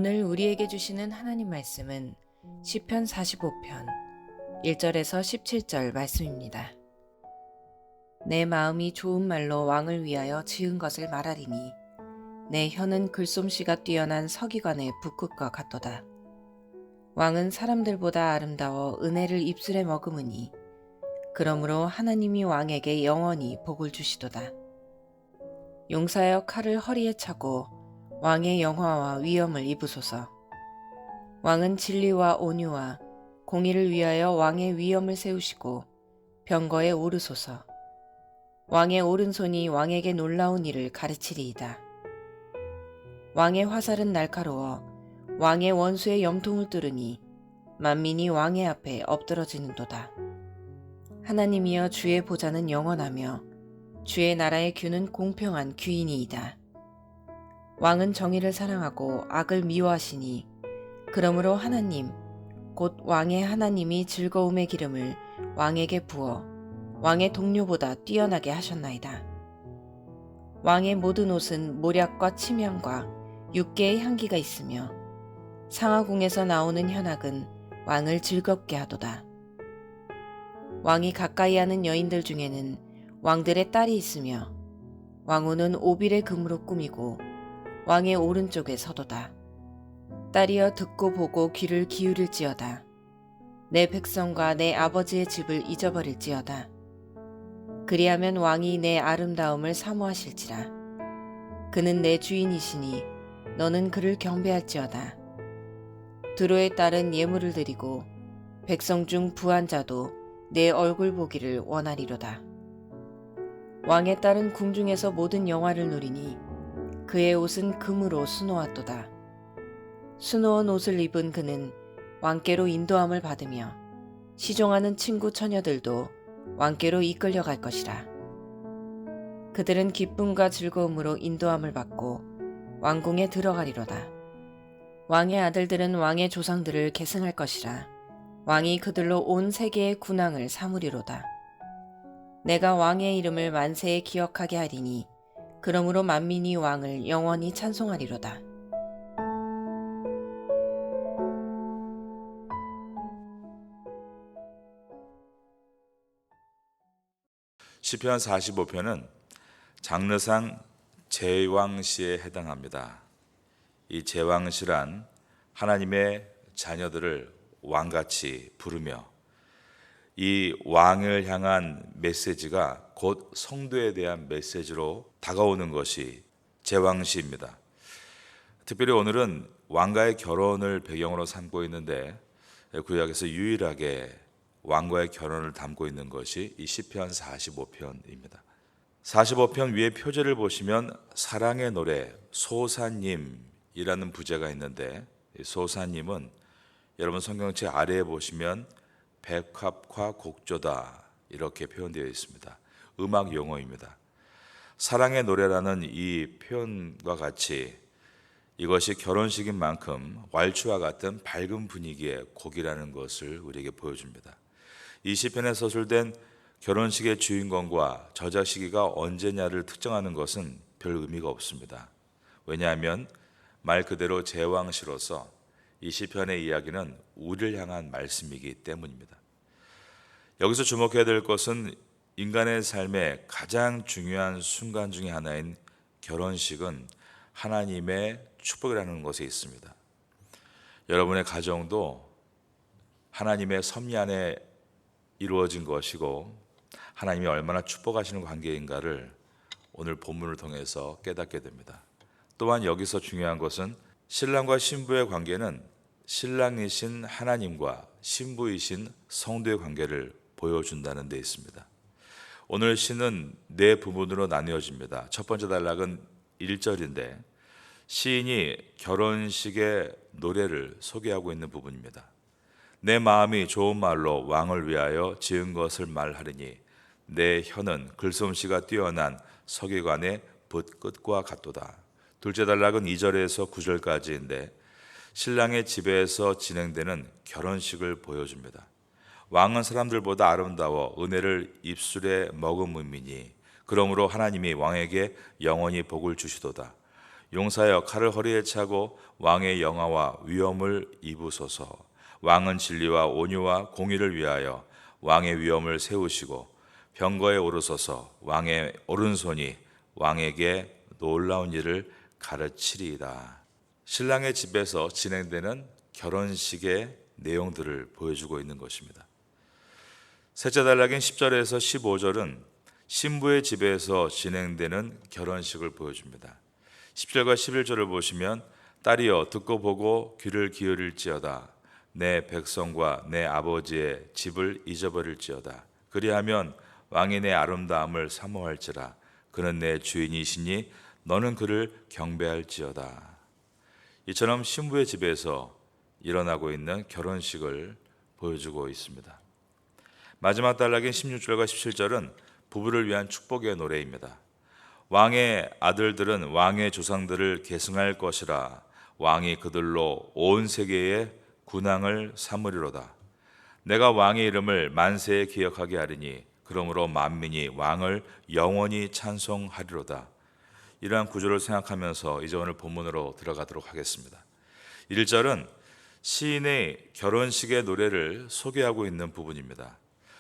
오늘 우리에게 주시는 하나님 말씀은 시편 45편 1절에서 17절 말씀입니다. 내 마음이 좋은 말로 왕을 위하여 지은 것을 말하리니 내 혀는 글솜씨가 뛰어난 서기관의 붓끝과 같도다. 왕은 사람들보다 아름다워 은혜를 입술에 머금으니 그러므로 하나님이 왕에게 영원히 복을 주시도다. 용사여 칼을 허리에 차고 왕의 영화와 위엄을 입으소서. 왕은 진리와 온유와 공의를 위하여 왕의 위엄을 세우시고 병거에 오르소서. 왕의 오른손이 왕에게 놀라운 일을 가르치리이다. 왕의 화살은 날카로워 왕의 원수의 염통을 뚫으니 만민이 왕의 앞에 엎드러지는도다. 하나님이여, 주의 보좌는 영원하며 주의 나라의 규는 공평한 규이니이다. 왕은 정의를 사랑하고 악을 미워하시니 그러므로 하나님 곧 왕의 하나님이 즐거움의 기름을 왕에게 부어 왕의 동료보다 뛰어나게 하셨나이다. 왕의 모든 옷은 모략과 침향과 육개의 향기가 있으며 상하궁에서 나오는 현악은 왕을 즐겁게 하도다. 왕이 가까이 하는 여인들 중에는 왕들의 딸이 있으며 왕후는 오빌의 금으로 꾸미고 왕의 오른쪽에 서도다. 딸이여, 듣고 보고 귀를 기울일지어다. 내 백성과 내 아버지의 집을 잊어버릴지어다. 그리하면 왕이 내 아름다움을 사모하실지라. 그는 내 주인이시니 너는 그를 경배할지어다. 두로의 딸은 예물을 드리고 백성 중 부한 자도 내 얼굴 보기를 원하리로다. 왕의 딸은 궁중에서 모든 영화를 누리니 그의 옷은 금으로 수놓았도다. 수놓은 옷을 입은 그는 왕께로 인도함을 받으며 시종하는 친구 처녀들도 왕께로 이끌려 갈 것이라. 그들은 기쁨과 즐거움으로 인도함을 받고 왕궁에 들어가리로다. 왕의 아들들은 왕의 조상들을 계승할 것이라. 왕이 그들로 온 세계의 군왕을 삼으리로다. 내가 왕의 이름을 만세에 기억하게 하리니 그러므로 만민이 왕을 영원히 찬송하리로다. 시편 45편은 장르상 제왕시에 해당합니다. 이 제왕시란 하나님의 자녀들을 왕같이 부르며 이 왕을 향한 메시지가 곧 성도에 대한 메시지로 다가오는 것이 제왕시입니다. 특별히 오늘은 왕과의 결혼을 배경으로 삼고 있는데 구약에서 유일하게 왕과의 결혼을 담고 있는 것이 이 시편 45편입니다. 45편 위에 표제를 보시면 사랑의 노래 소사님이라는 부제가 있는데, 소사님은 여러분 성경책 아래에 보시면 백합과 곡조다 이렇게 표현되어 있습니다. 음악 용어입니다. 사랑의 노래라는 이 표현과 같이 이것이 결혼식인 만큼 왈츠와 같은 밝은 분위기의 곡이라는 것을 우리에게 보여줍니다. 이 시편에 서술된 결혼식의 주인공과 저작 시기가 언제냐를 특정하는 것은 별 의미가 없습니다. 왜냐하면 말 그대로 제왕시로서 이 시편의 이야기는 우리를 향한 말씀이기 때문입니다. 여기서 주목해야 될 것은 인간의 삶의 가장 중요한 순간 중에 하나인 결혼식은 하나님의 축복이라는 것에 있습니다. 여러분의 가정도 하나님의 섭리 안에 이루어진 것이고 하나님이 얼마나 축복하시는 관계인가를 오늘 본문을 통해서 깨닫게 됩니다. 또한 여기서 중요한 것은 신랑과 신부의 관계는 신랑이신 하나님과 신부이신 성도의 관계를 보여준다는 데 있습니다. 오늘 시는 네 부분으로 나뉘어집니다. 첫 번째 단락은 1절인데 시인이 결혼식의 노래를 소개하고 있는 부분입니다. 내 마음이 좋은 말로 왕을 위하여 지은 것을 말하리니 내 혀는 글솜씨가 뛰어난 서기관의 붓끝과 같도다. 둘째 단락은 2절에서 9절까지인데 신랑의 집에서 진행되는 결혼식을 보여줍니다. 왕은 사람들보다 아름다워 은혜를 입술에 머금음이니 그러므로 하나님이 왕에게 영원히 복을 주시도다. 용사여 칼을 허리에 차고 왕의 영화와 위엄을 입으소서. 왕은 진리와 온유와 공의를 위하여 왕의 위엄을 세우시고 병거에 오르소서. 왕의 오른손이 왕에게 놀라운 일을 가르치리이다. 신랑의 집에서 진행되는 결혼식의 내용들을 보여주고 있는 것입니다. 셋째 단락인 10절에서 15절은 신부의 집에서 진행되는 결혼식을 보여줍니다. 10절과 11절을 보시면 딸이여 듣고 보고 귀를 기울일지어다. 내 백성과 내 아버지의 집을 잊어버릴지어다. 그리하면 왕이 내 아름다움을 사모할지라. 그는 내 주인이시니 너는 그를 경배할지어다. 이처럼 신부의 집에서 일어나고 있는 결혼식을 보여주고 있습니다. 마지막 단락인 16절과 17절은 부부를 위한 축복의 노래입니다. 왕의 아들들은 왕의 조상들을 계승할 것이라. 왕이 그들로 온 세계의 군왕을 삼으리로다. 내가 왕의 이름을 만세에 기억하게 하리니 그러므로 만민이 왕을 영원히 찬송하리로다. 이러한 구조를 생각하면서 이제 오늘 본문으로 들어가도록 하겠습니다. 1절은 시인의 결혼식의 노래를 소개하고 있는 부분입니다.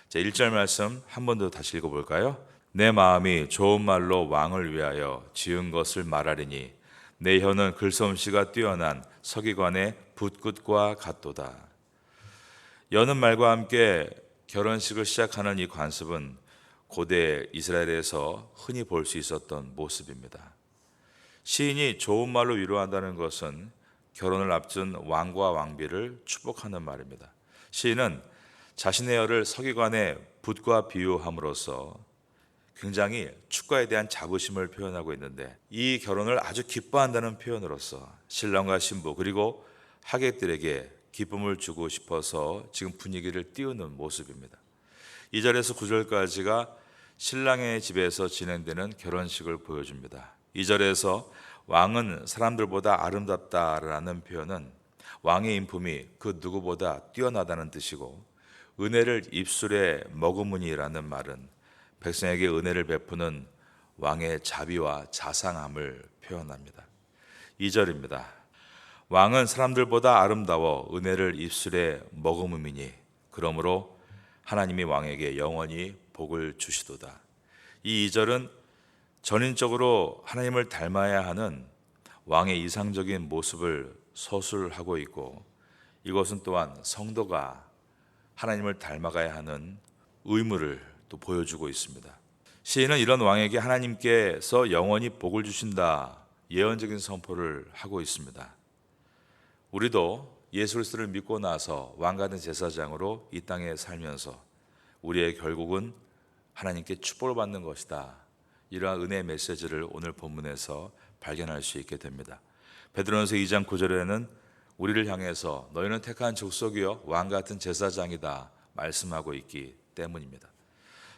자, 1절 말씀 한 번 더 다시 읽어볼까요? 내 마음이 좋은 말로 왕을 위하여 지은 것을 말하리니 내 혀는 글솜씨가 뛰어난 서기관의 붓끝과 같도다. 여는 말과 함께 결혼식을 시작하는 이 관습은 고대 이스라엘에서 흔히 볼 수 있었던 모습입니다. 시인이 좋은 말로 위로한다는 것은 결혼을 앞둔 왕과 왕비를 축복하는 말입니다. 시인은 자신의 여를 서기관의 붓과 비유함으로써 굉장히 축가에 대한 자부심을 표현하고 있는데, 이 결혼을 아주 기뻐한다는 표현으로서 신랑과 신부 그리고 하객들에게 기쁨을 주고 싶어서 지금 분위기를 띄우는 모습입니다. 2절에서 9절까지가 신랑의 집에서 진행되는 결혼식을 보여줍니다. 2절에서 왕은 사람들보다 아름답다라는 표현은 왕의 인품이 그 누구보다 뛰어나다는 뜻이고, 은혜를 입술에 머금으니라는 말은 백성에게 은혜를 베푸는 왕의 자비와 자상함을 표현합니다. 2절입니다. 왕은 사람들보다 아름다워 은혜를 입술에 머금으니 그러므로 하나님이 왕에게 영원히 복을 주시도다. 이 2절은 전인적으로 하나님을 닮아야 하는 왕의 이상적인 모습을 서술하고 있고, 이것은 또한 성도가 하나님을 닮아가야 하는 의무를 또 보여주고 있습니다. 시인은 이런 왕에게 하나님께서 영원히 복을 주신다 예언적인 선포를 하고 있습니다. 우리도 예수 그리스도를 믿고 나서 왕같은 제사장으로 이 땅에 살면서 우리의 결국은 하나님께 축복을 받는 것이다, 이러한 은혜의 메시지를 오늘 본문에서 발견할 수 있게 됩니다. 베드로전서 2장 9절에는 우리를 향해서 너희는 택한 족속이요 왕같은 제사장이다 말씀하고 있기 때문입니다.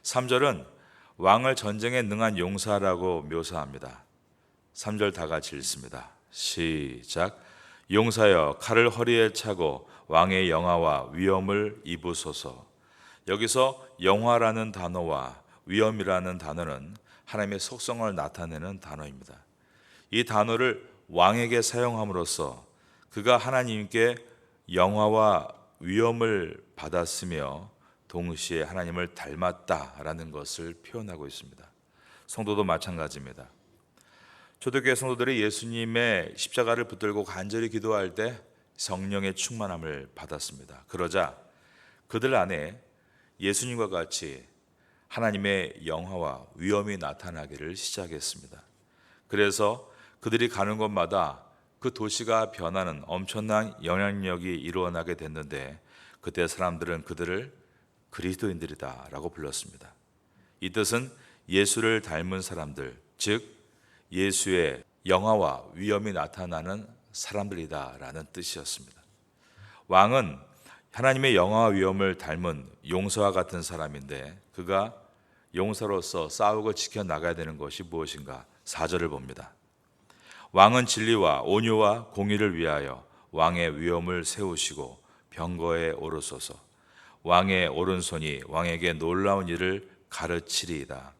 3절은 왕을 전쟁에 능한 용사라고 묘사합니다. 3절 다 같이 읽습니다. 시작. 용사여 칼을 허리에 차고 왕의 영화와 위엄을 입으소서. 여기서 영화라는 단어와 위엄이라는 단어는 하나님의 속성을 나타내는 단어입니다. 이 단어를 왕에게 사용함으로써 그가 하나님께 영화와 위엄을 받았으며 동시에 하나님을 닮았다라는 것을 표현하고 있습니다. 성도도 마찬가지입니다. 초대교회 성도들이 예수님의 십자가를 붙들고 간절히 기도할 때 성령의 충만함을 받았습니다. 그러자 그들 안에 예수님과 같이 하나님의 영화와 위엄이 나타나기를 시작했습니다. 그래서 그들이 가는 곳마다 그 도시가 변하는 엄청난 영향력이 일어나게 됐는데, 그때 사람들은 그들을 그리스도인들이다 라고 불렀습니다. 이 뜻은 예수를 닮은 사람들, 즉 예수의 영화와 위엄이 나타나는 사람들이다 라는 뜻이었습니다. 왕은 하나님의 영화와 위엄을 닮은 용사와 같은 사람인데, 그가 용사로서 싸우고 지켜나가야 되는 것이 무엇인가? 4절을 봅니다. 왕은 진리와 온유와 공의를 위하여 왕의 위엄을 세우시고 병거에 오르소서. 왕의 오른손이 왕에게 놀라운 일을 가르치리이다.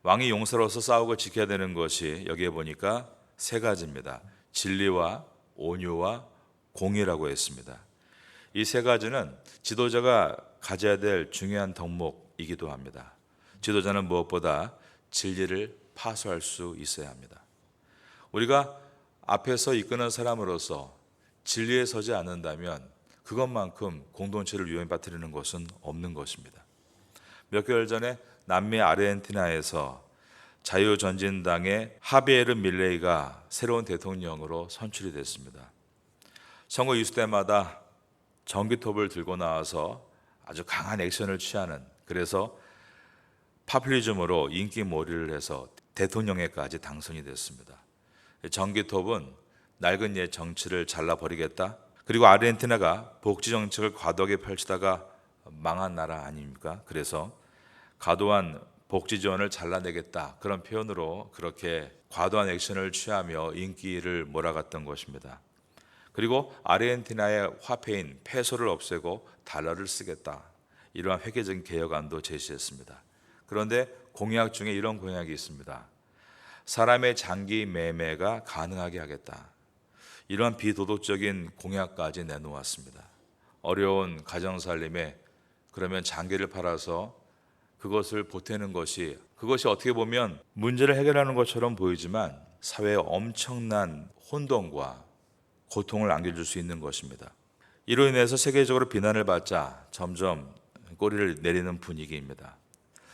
왕이 용사로서 싸우고 지켜야 되는 것이 여기에 보니까 세 가지입니다. 진리와 온유와 공의라고 했습니다. 이 세 가지는 지도자가 가져야 될 중요한 덕목이기도 합니다. 지도자는 무엇보다 진리를 파수할 수 있어야 합니다. 우리가 앞에서 이끄는 사람으로서 진리에 서지 않는다면 그것만큼 공동체를 위험에 빠뜨리는 것은 없는 것입니다. 몇 개월 전에 남미 아르헨티나에서 자유전진당의 하비에르 밀레이가 새로운 대통령으로 선출이 됐습니다. 선거 이후 때마다 전기톱을 들고 나와서 아주 강한 액션을 취하는, 그래서 파퓰리즘으로 인기몰이를 해서 대통령에까지 당선이 됐습니다. 전기톱은 낡은 옛 정치를 잘라버리겠다. 그리고 아르헨티나가 복지 정책을 과도하게 펼치다가 망한 나라 아닙니까? 그래서 과도한 복지 지원을 잘라내겠다. 그런 표현으로 그렇게 과도한 액션을 취하며 인기를 몰아갔던 것입니다. 그리고 아르헨티나의 화폐인 페소를 없애고 달러를 쓰겠다. 이러한 획기적인 개혁안도 제시했습니다. 그런데 공약 중에 이런 공약이 있습니다. 사람의 장기 매매가 가능하게 하겠다. 이러한 비도덕적인 공약까지 내놓았습니다. 어려운 가정살림에 그러면 장기를 팔아서 그것을 보태는 것이, 그것이 어떻게 보면 문제를 해결하는 것처럼 보이지만 사회에 엄청난 혼돈과 고통을 안겨줄 수 있는 것입니다. 이로 인해서 세계적으로 비난을 받자 점점 꼬리를 내리는 분위기입니다.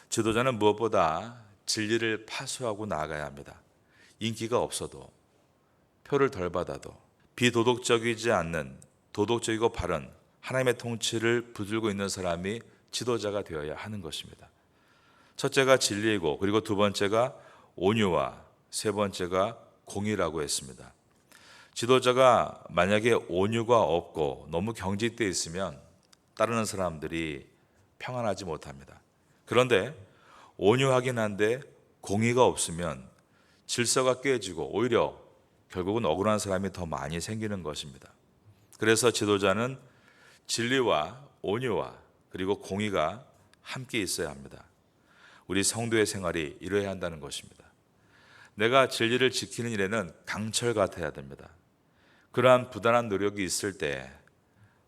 지도자는 무엇보다 진리를 파수하고 나아가야 합니다. 인기가 없어도, 표를 덜 받아도, 비도덕적이지 않는 도덕적이고 바른 하나님의 통치를 붙들고 있는 사람이 지도자가 되어야 하는 것입니다. 첫째가 진리이고, 그리고 두 번째가 온유와 세 번째가 공의라고 했습니다. 지도자가 만약에 온유가 없고 너무 경직되어 있으면 따르는 사람들이 평안하지 못합니다. 그런데 온유하긴 한데 공의가 없으면 질서가 깨지고 오히려 결국은 억울한 사람이 더 많이 생기는 것입니다. 그래서 지도자는 진리와 온유와 그리고 공의가 함께 있어야 합니다. 우리 성도의 생활이 이루어야 한다는 것입니다. 내가 진리를 지키는 일에는 강철 같아야 됩니다. 그러한 부단한 노력이 있을 때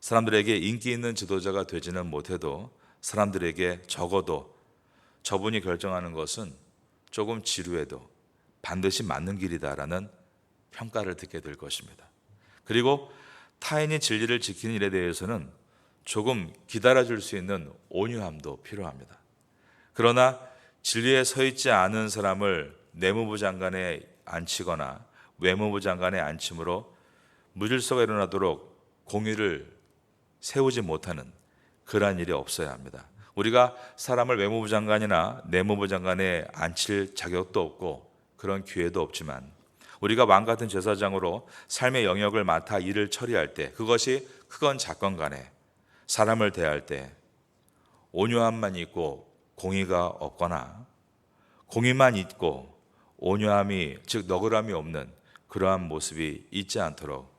사람들에게 인기 있는 지도자가 되지는 못해도 사람들에게 적어도 저분이 결정하는 것은 조금 지루해도 반드시 맞는 길이다라는 평가를 듣게 될 것입니다. 그리고 타인이 진리를 지키는 일에 대해서는 조금 기다려줄 수 있는 온유함도 필요합니다. 그러나 진리에 서 있지 않은 사람을 내무부 장관에 앉히거나 외무부 장관에 앉힘으로 무질서가 일어나도록 공의를 세우지 못하는 그러한 일이 없어야 합니다. 우리가 사람을 외무부 장관이나 내무부 장관에 앉힐 자격도 없고 그런 기회도 없지만 우리가 왕 같은 제사장으로 삶의 영역을 맡아 일을 처리할 때, 그것이 크건 작건 간에 사람을 대할 때 온유함만 있고 공의가 없거나 공의만 있고 온유함이, 즉 너그람이 없는 그러한 모습이 있지 않도록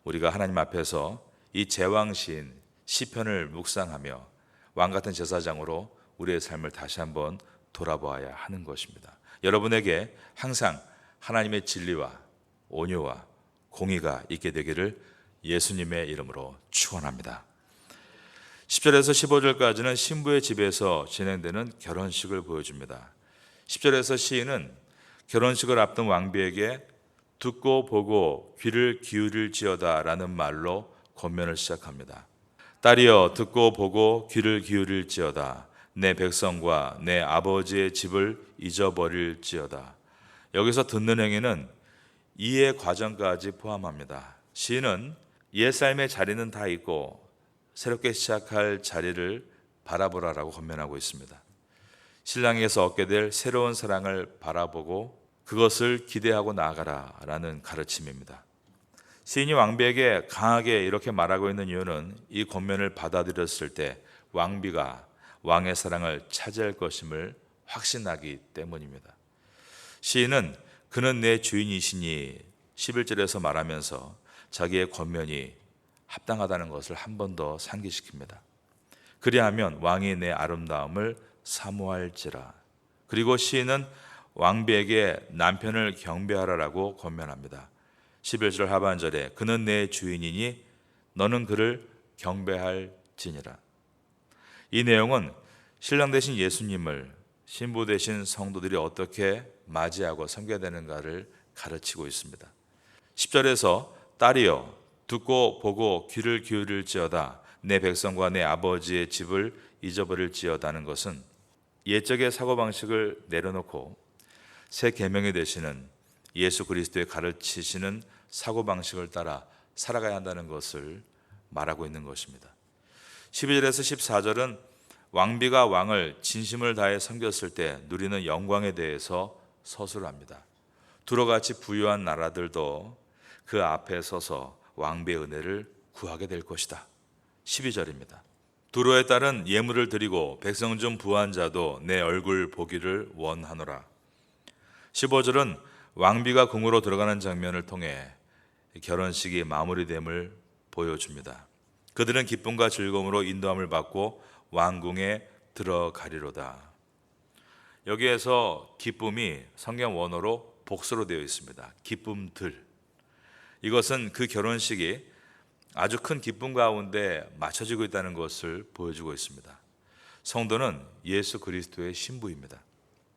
우리가 하나님 앞에서 이 제왕시인 시편을 묵상하며 왕 같은 제사장으로 우리의 삶을 다시 한번 돌아보아야 하는 것입니다. 여러분에게 항상 하나님의 진리와 온유와 공의가 있게 되기를 예수님의 이름으로 축원합니다. 10절에서 15절까지는 신부의 집에서 진행되는 결혼식을 보여줍니다. 10절에서 시인은 결혼식을 앞둔 왕비에게 듣고 보고 귀를 기울일지어다 라는 말로 권면을 시작합니다. 딸이여 듣고 보고 귀를 기울일지어다. 내 백성과 내 아버지의 집을 잊어버릴지어다. 여기서 듣는 행위는 이해 과정까지 포함합니다. 시인은 옛삶의 자리는 다 있고 새롭게 시작할 자리를 바라보라라고 권면하고 있습니다. 신랑에게서 얻게 될 새로운 사랑을 바라보고 그것을 기대하고 나아가라라는 가르침입니다. 시인이 왕비에게 강하게 이렇게 말하고 있는 이유는 이 권면을 받아들였을 때 왕비가 왕의 사랑을 차지할 것임을 확신하기 때문입니다. 시인은 그는 내 주인이시니 11절에서 말하면서 자기의 권면이 합당하다는 것을 한 번 더 상기시킵니다. 그리하면 왕이 내 아름다움을 사모할지라. 그리고 시인은 왕비에게 남편을 경배하라라고 권면합니다. 11절 하반절에 그는 내 주인이니 너는 그를 경배할지니라. 이 내용은 신랑 되신 예수님을 신부 되신 성도들이 어떻게 맞이하고 섬겨야 되는가를 가르치고 있습니다. 10절에서 딸이여 듣고 보고 귀를 기울일지어다 내 백성과 내 아버지의 집을 잊어버릴지어다는 것은 옛적의 사고방식을 내려놓고 새 계명이 되시는 예수 그리스도의 가르치시는 사고방식을 따라 살아가야 한다는 것을 말하고 있는 것입니다. 12절에서 14절은 왕비가 왕을 진심을 다해 섬겼을 때 누리는 영광에 대해서 서술합니다. 두로 같이 부유한 나라들도 그 앞에 서서 왕비의 은혜를 구하게 될 것이다. 12절입니다. 두로에 따른 예물을 드리고 백성 중 부한 자도 내 얼굴 보기를 원하노라. 15절은 왕비가 궁으로 들어가는 장면을 통해 결혼식이 마무리됨을 보여줍니다. 그들은 기쁨과 즐거움으로 인도함을 받고 왕궁에 들어가리로다. 여기에서 기쁨이 성경 원어로 복수로 되어 있습니다. 기쁨들. 이것은 그 결혼식이 아주 큰 기쁨 가운데 맞춰지고 있다는 것을 보여주고 있습니다. 성도는 예수 그리스도의 신부입니다.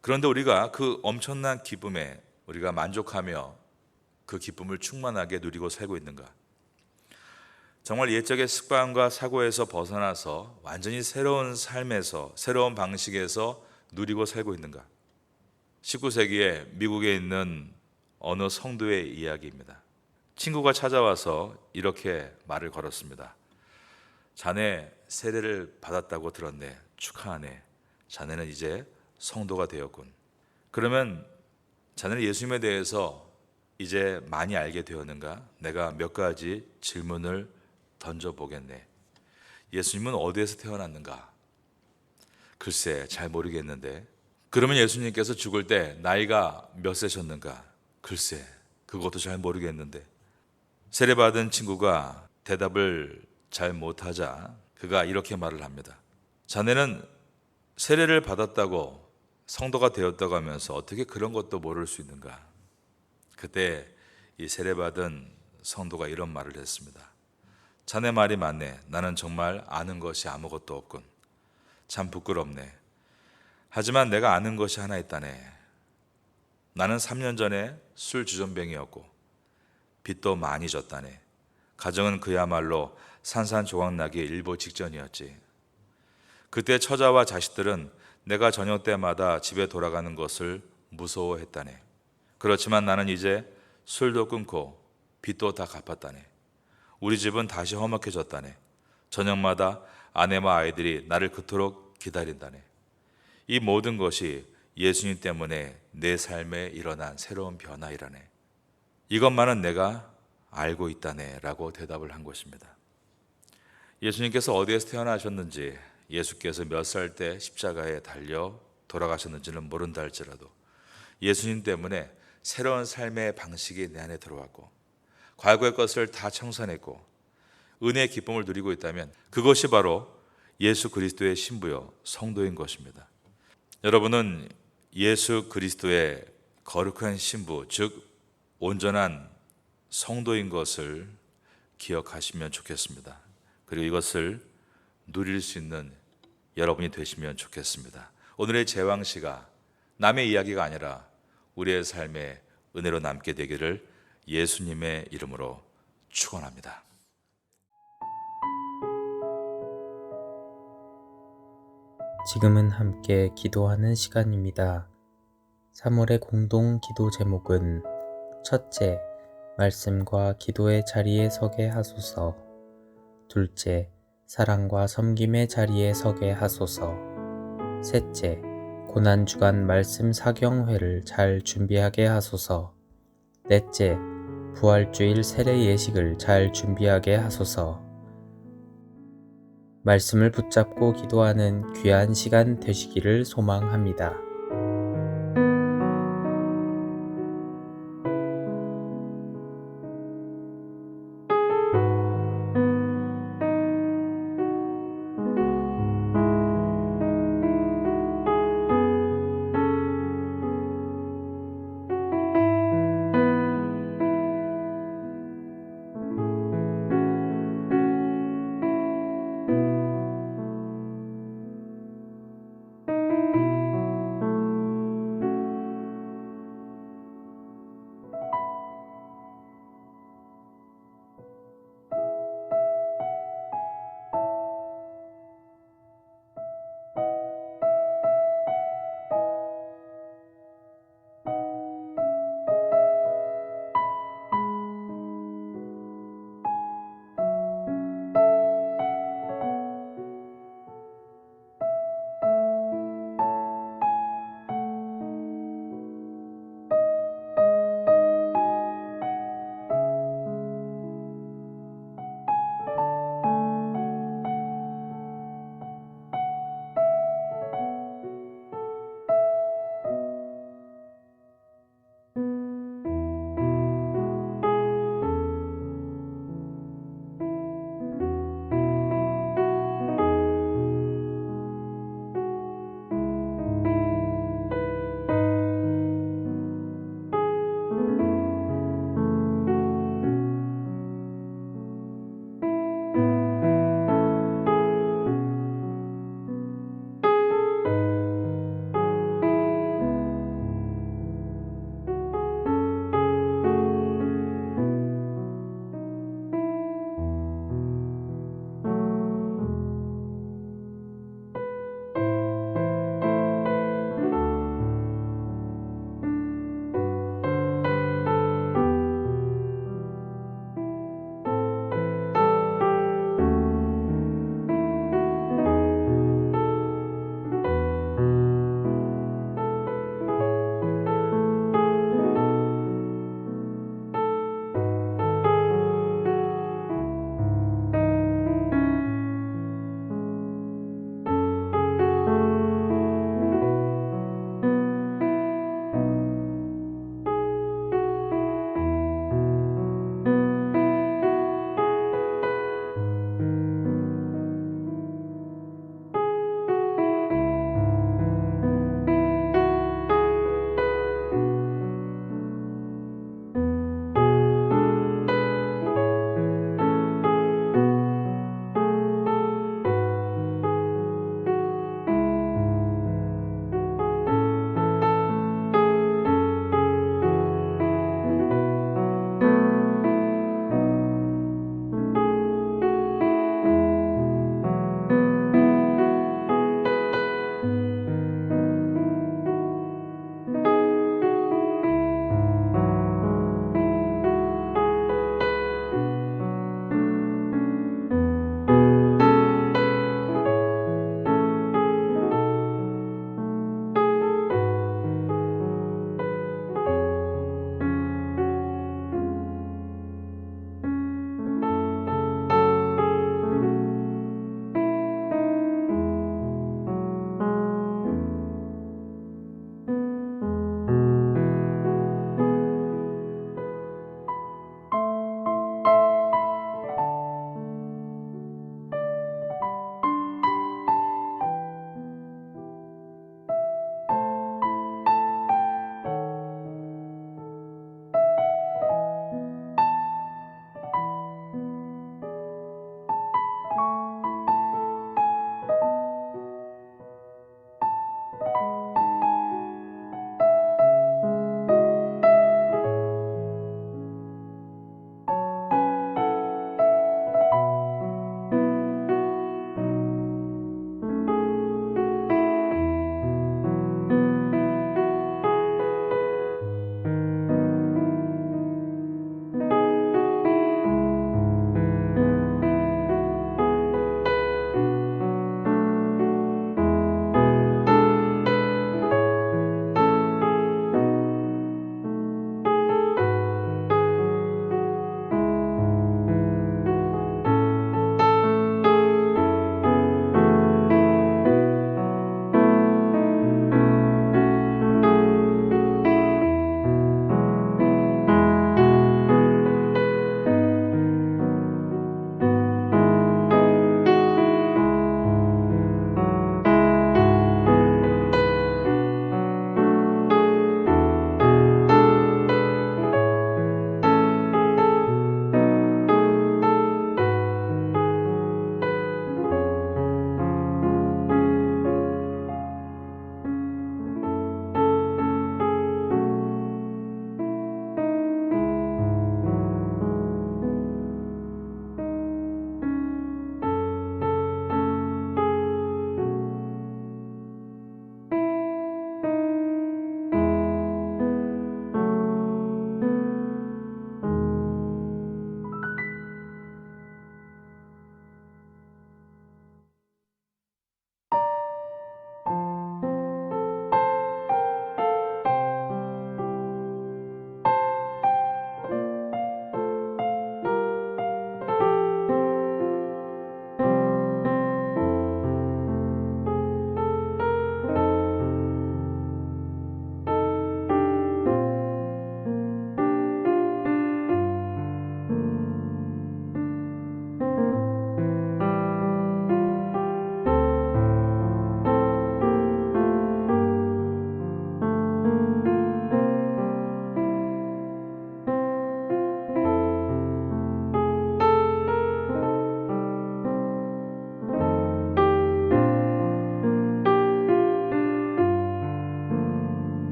그런데 우리가 그 엄청난 기쁨에 우리가 만족하며 그 기쁨을 충만하게 누리고 살고 있는가? 정말 옛적의 습관과 사고에서 벗어나서 완전히 새로운 삶에서 새로운 방식에서 누리고 살고 있는가? 19세기에 미국에 있는 어느 성도의 이야기입니다. 친구가 찾아와서 이렇게 말을 걸었습니다. 자네 세례를 받았다고 들었네. 축하하네. 자네는 이제 성도가 되었군. 그러면 자네는 예수님에 대해서 이제 많이 알게 되었는가? 내가 몇 가지 질문을 던져보겠네. 예수님은 어디에서 태어났는가? 글쎄 잘 모르겠는데. 그러면 예수님께서 죽을 때 나이가 몇 세셨는가? 글쎄 그것도 잘 모르겠는데. 세례받은 친구가 대답을 잘 못하자 그가 이렇게 말을 합니다. 자네는 세례를 받았다고 성도가 되었다고 하면서 어떻게 그런 것도 모를 수 있는가? 그때 이 세례받은 성도가 이런 말을 했습니다. 자네 말이 맞네. 나는 정말 아는 것이 아무것도 없군. 참 부끄럽네. 하지만 내가 아는 것이 하나 있다네. 나는 3년 전에 술 주전뱅이였고 빚도 많이 졌다네. 가정은 그야말로 산산조각나기 일보 직전이었지. 그때 처자와 자식들은 내가 저녁 때마다 집에 돌아가는 것을 무서워했다네. 그렇지만 나는 이제 술도 끊고 빚도 다 갚았다네. 우리 집은 다시 험악해졌다네. 저녁마다 아내와 아이들이 나를 그토록 기다린다네. 이 모든 것이 예수님 때문에 내 삶에 일어난 새로운 변화이라네. 이것만은 내가 알고 있다네 라고 대답을 한 것입니다. 예수님께서 어디에서 태어나셨는지, 예수께서 몇 살 때 십자가에 달려 돌아가셨는지는 모른다 할지라도 예수님 때문에 새로운 삶의 방식이 내 안에 들어왔고 과거의 것을 다 청산했고 은혜의 기쁨을 누리고 있다면 그것이 바로 예수 그리스도의 신부요 성도인 것입니다. 여러분은 예수 그리스도의 거룩한 신부, 즉 온전한 성도인 것을 기억하시면 좋겠습니다. 그리고 이것을 누릴 수 있는 여러분이 되시면 좋겠습니다. 오늘의 제왕시가 남의 이야기가 아니라 우리의 삶의 은혜로 남게 되기를 예수님의 이름으로 축원합니다. 지금은 함께 기도하는 시간입니다. 3월의 공동 기도 제목은 첫째, 말씀과 기도의 자리에 서게 하소서. 둘째, 사랑과 섬김의 자리에 서게 하소서. 셋째, 고난주간 말씀 사경회를 잘 준비하게 하소서. 넷째, 부활주일 세례 예식을 잘 준비하게 하소서. 말씀을 붙잡고 기도하는 귀한 시간 되시기를 소망합니다.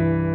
주세요.